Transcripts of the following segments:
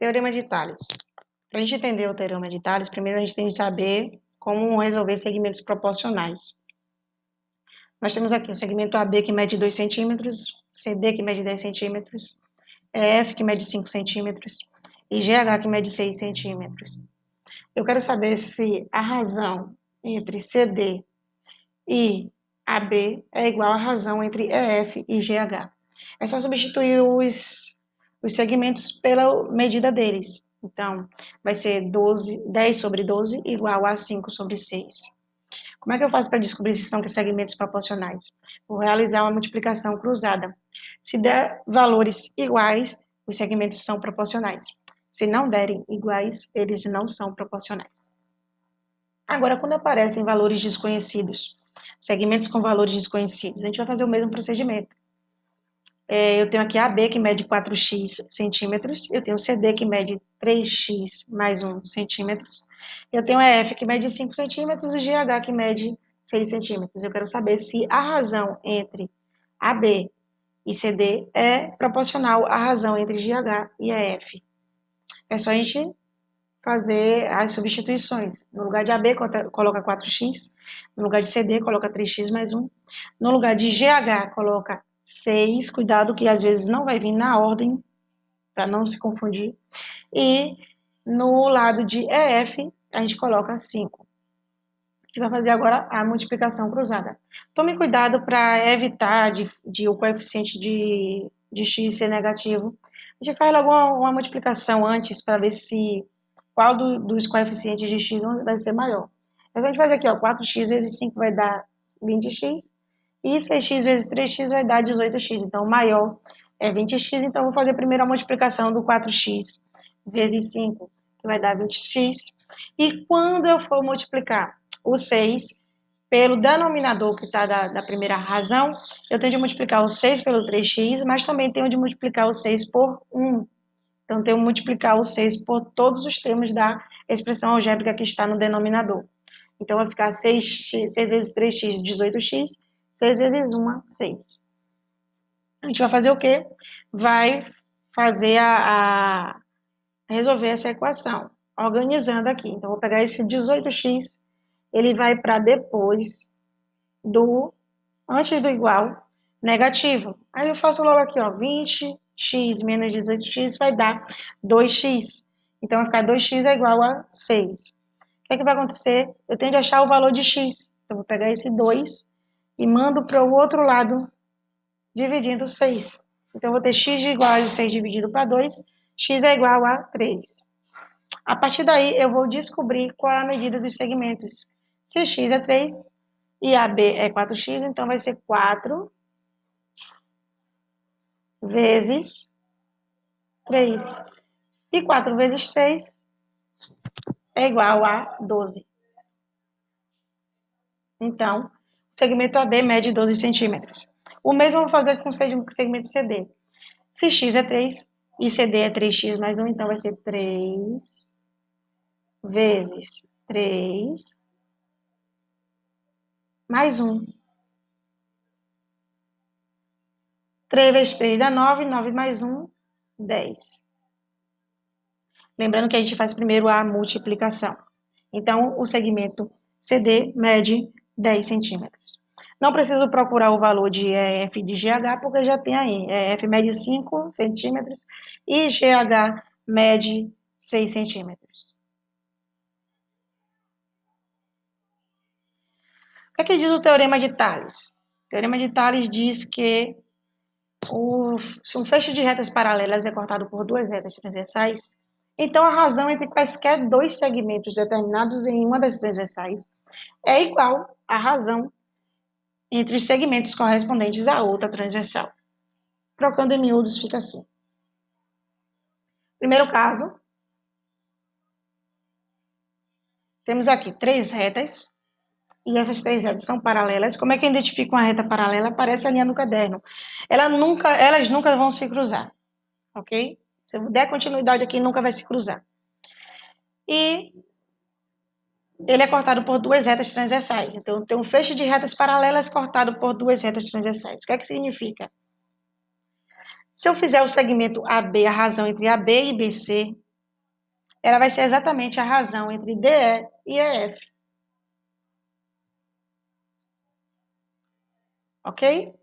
Teorema de Tales. Para a gente entender o teorema de Tales, primeiro a gente tem que saber como resolver segmentos proporcionais. Nós temos aqui o segmento AB que mede 2 centímetros, CD que mede 10 centímetros, EF que mede 5 centímetros e GH que mede 6 centímetros. Eu quero saber se a razão entre CD e AB é igual à razão entre EF e GH. É só substituir os segmentos pela medida deles. Então, vai ser 10 sobre 12 igual a 5 sobre 6. Como é que eu faço para descobrir se são segmentos proporcionais? Vou realizar uma multiplicação cruzada. Se der valores iguais, os segmentos são proporcionais. Se não derem iguais, eles não são proporcionais. Agora, quando aparecem valores desconhecidos, segmentos com valores desconhecidos, a gente vai fazer o mesmo procedimento. Eu tenho aqui AB que mede 4x centímetros, eu tenho CD que mede 3x mais 1 centímetros, eu tenho EF que mede 5 centímetros e GH que mede 6 centímetros. Eu quero saber se a razão entre AB e CD é proporcional à razão entre GH e EF. É só a gente fazer as substituições. No lugar de AB, coloca 4x, no lugar de CD, coloca 3x mais 1, no lugar de GH, coloca 6, cuidado que às vezes não vai vir na ordem, para não se confundir, e no lado de EF, a gente coloca 5. A gente vai fazer agora a multiplicação cruzada. Tome cuidado para evitar de o coeficiente de x ser negativo. A gente faz logo uma multiplicação antes para ver se qual dos coeficientes de x vai ser maior. Então, a gente faz aqui, ó, 4x vezes 5 vai dar 20x, e 6x vezes 3x vai dar 18x. Então, o maior é 20x, então, eu vou fazer primeiro a multiplicação do 4x vezes 5, que vai dar 20x. E quando eu for multiplicar o 6 pelo denominador que está da primeira razão, eu tenho de multiplicar o 6 pelo 3x, mas também tenho de multiplicar o 6 por 1. Então, tenho de multiplicar o 6 por todos os termos da expressão algébrica que está no denominador. Então, vai ficar 6 vezes 3x, 18x, 6 vezes 1, 6. A gente vai fazer o quê? Vai fazer resolver essa equação, organizando aqui. Então, vou pegar esse 18x, ele vai para depois antes do igual, negativo. Aí eu faço logo aqui, ó, 20x menos 18x vai dar 2x. Então, vai ficar 2x é igual a 6. O que vai acontecer? Eu tenho de achar o valor de x. Então, vou pegar esse 2 e mando para o outro lado, dividindo 6. Então, eu vou ter x igual a 6 dividido para 2, x é igual a 3. A partir daí, eu vou descobrir qual é a medida dos segmentos. Se x é 3 e AB é 4x, então vai ser 4 vezes 3. E 4 vezes 3 é igual a 12. Então, o segmento AB mede 12 centímetros. O mesmo eu vou fazer com o segmento CD. Se x é 3 e CD é 3x mais 1, então vai ser 3 vezes 3 mais 1. 3 vezes 3 dá 9, 9 mais 1, 10. Lembrando que a gente faz primeiro a multiplicação. Então, o segmento CD mede 10 centímetros. Não preciso procurar o valor de EF e de GH, porque já tem aí. EF mede 5 centímetros e GH mede 6 centímetros. O que é que diz o Teorema de Tales? O Teorema de Tales diz que se um feixe de retas paralelas é cortado por duas retas transversais, então a razão entre quaisquer dois segmentos determinados em uma das transversais é igual à razão entre os segmentos correspondentes à outra transversal. Trocando em miúdos, fica assim. Primeiro caso, temos aqui três retas, e essas três retas são paralelas. Como é que eu identifico uma reta paralela? Aparece a linha no caderno. Elas nunca vão se cruzar, ok? Se eu der continuidade aqui, nunca vai se cruzar. E ele é cortado por duas retas transversais. Então, tem um feixe de retas paralelas cortado por duas retas transversais. O que é que significa? Se eu fizer o segmento AB, a razão entre AB e BC, ela vai ser exatamente a razão entre DE e EF. Ok?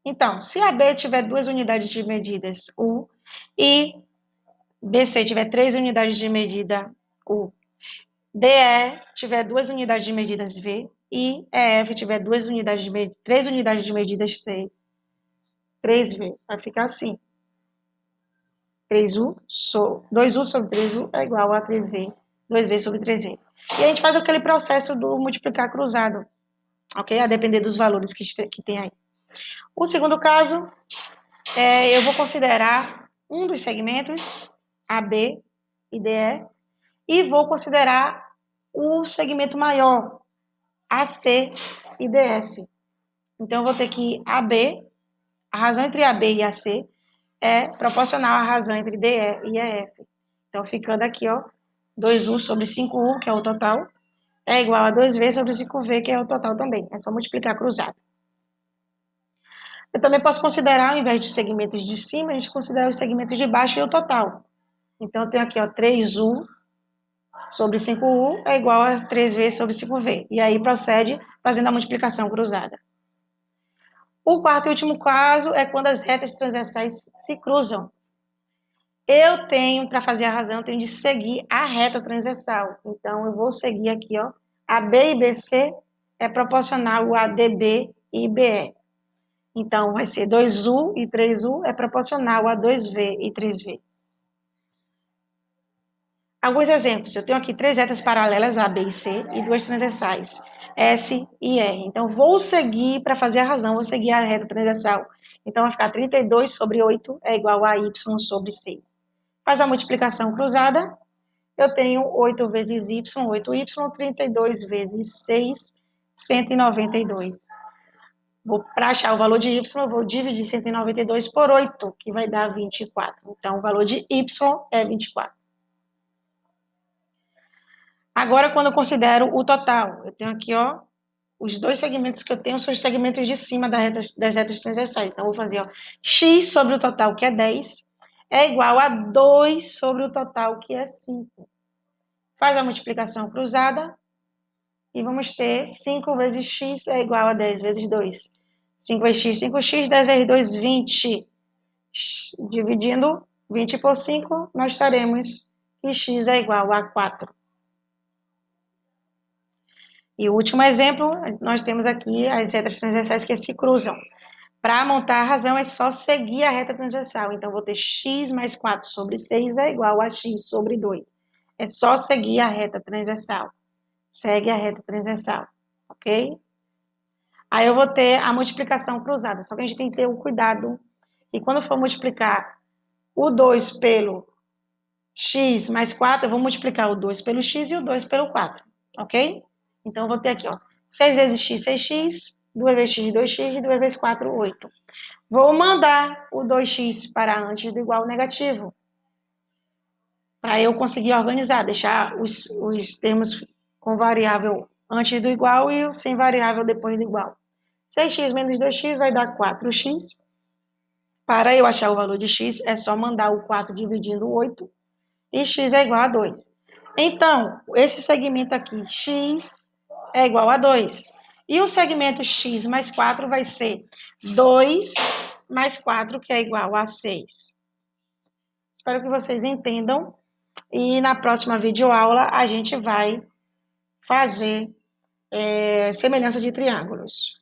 Então, se AB tiver 2 unidades de medidas U e BC tiver 3 unidades de medida U, DE tiver 2 unidades de medidas V e EF tiver 3 unidades de medidas 3V. Vai ficar assim. 2U sobre 3U é igual a 3V, 2V sobre 3V. E a gente faz aquele processo do multiplicar cruzado, ok? A depender dos valores que tem aí. O segundo caso, eu vou considerar um dos segmentos, AB e DE, e vou considerar o segmento maior, AC e DF. Então, eu vou ter que AB, a razão entre AB e AC é proporcional à razão entre DE e EF. Então, ficando aqui, ó, 2U sobre 5U, que é o total, é igual a 2V sobre 5V, que é o total também. É só multiplicar cruzado. Eu também posso considerar, ao invés de segmentos de cima, a gente considera os segmentos de baixo e o total. Então, eu tenho aqui, ó, 3U sobre 5U é igual a 3V sobre 5V. E aí procede fazendo a multiplicação cruzada. O quarto e último caso é quando as retas transversais se cruzam. Eu tenho, para fazer a razão, eu tenho de seguir a reta transversal. Então, eu vou seguir aqui, ó, AB e BC é proporcional a DB e BE. Então, vai ser 2U e 3U é proporcional a 2V e 3V. Alguns exemplos. Eu tenho aqui 3 retas paralelas, A, B e C, e 2 transversais, S e R. Então, vou seguir, para fazer a razão, vou seguir a reta transversal. Então, vai ficar 32 sobre 8 é igual a Y sobre 6. Faz a multiplicação cruzada. Eu tenho 8 vezes Y, 8Y, 32 vezes 6, 192. Para achar o valor de Y, eu vou dividir 192 por 8, que vai dar 24. Então, o valor de Y é 24. Agora, quando eu considero o total, eu tenho aqui, ó, os dois segmentos que eu tenho são os segmentos de cima das retas transversais. Então, eu vou fazer, ó, x sobre o total, que é 10, é igual a 2 sobre o total, que é 5. Faz a multiplicação cruzada e vamos ter 5 vezes x é igual a 10 vezes 2. 5 vezes x, 5x, 10 vezes 2, 20. Dividindo 20 por 5, nós teremos que x é igual a 4. E o último exemplo, nós temos aqui as retas transversais que se cruzam. Para montar a razão, é só seguir a reta transversal. Então, vou ter x mais 4 sobre 6 é igual a x sobre 2. É só seguir a reta transversal. Segue a reta transversal, ok? Aí eu vou ter a multiplicação cruzada. Só que a gente tem que ter o cuidado. E quando for multiplicar o 2 pelo x mais 4, eu vou multiplicar o 2 pelo x e o 2 pelo 4, ok? Então, eu vou ter aqui, ó, 6 vezes x, 6x, 2 vezes x, 2x, e 2 vezes 4, 8. Vou mandar o 2x para antes do igual negativo, para eu conseguir organizar, deixar os termos com variável antes do igual e o sem variável depois do igual. 6x menos 2x vai dar 4x. Para eu achar o valor de x, é só mandar o 4 dividindo o 8, e x é igual a 2. Então, esse segmento aqui, x é igual a 2. E o segmento x mais 4 vai ser 2 mais 4, que é igual a 6. Espero que vocês entendam. E na próxima videoaula a gente vai fazer semelhança de triângulos.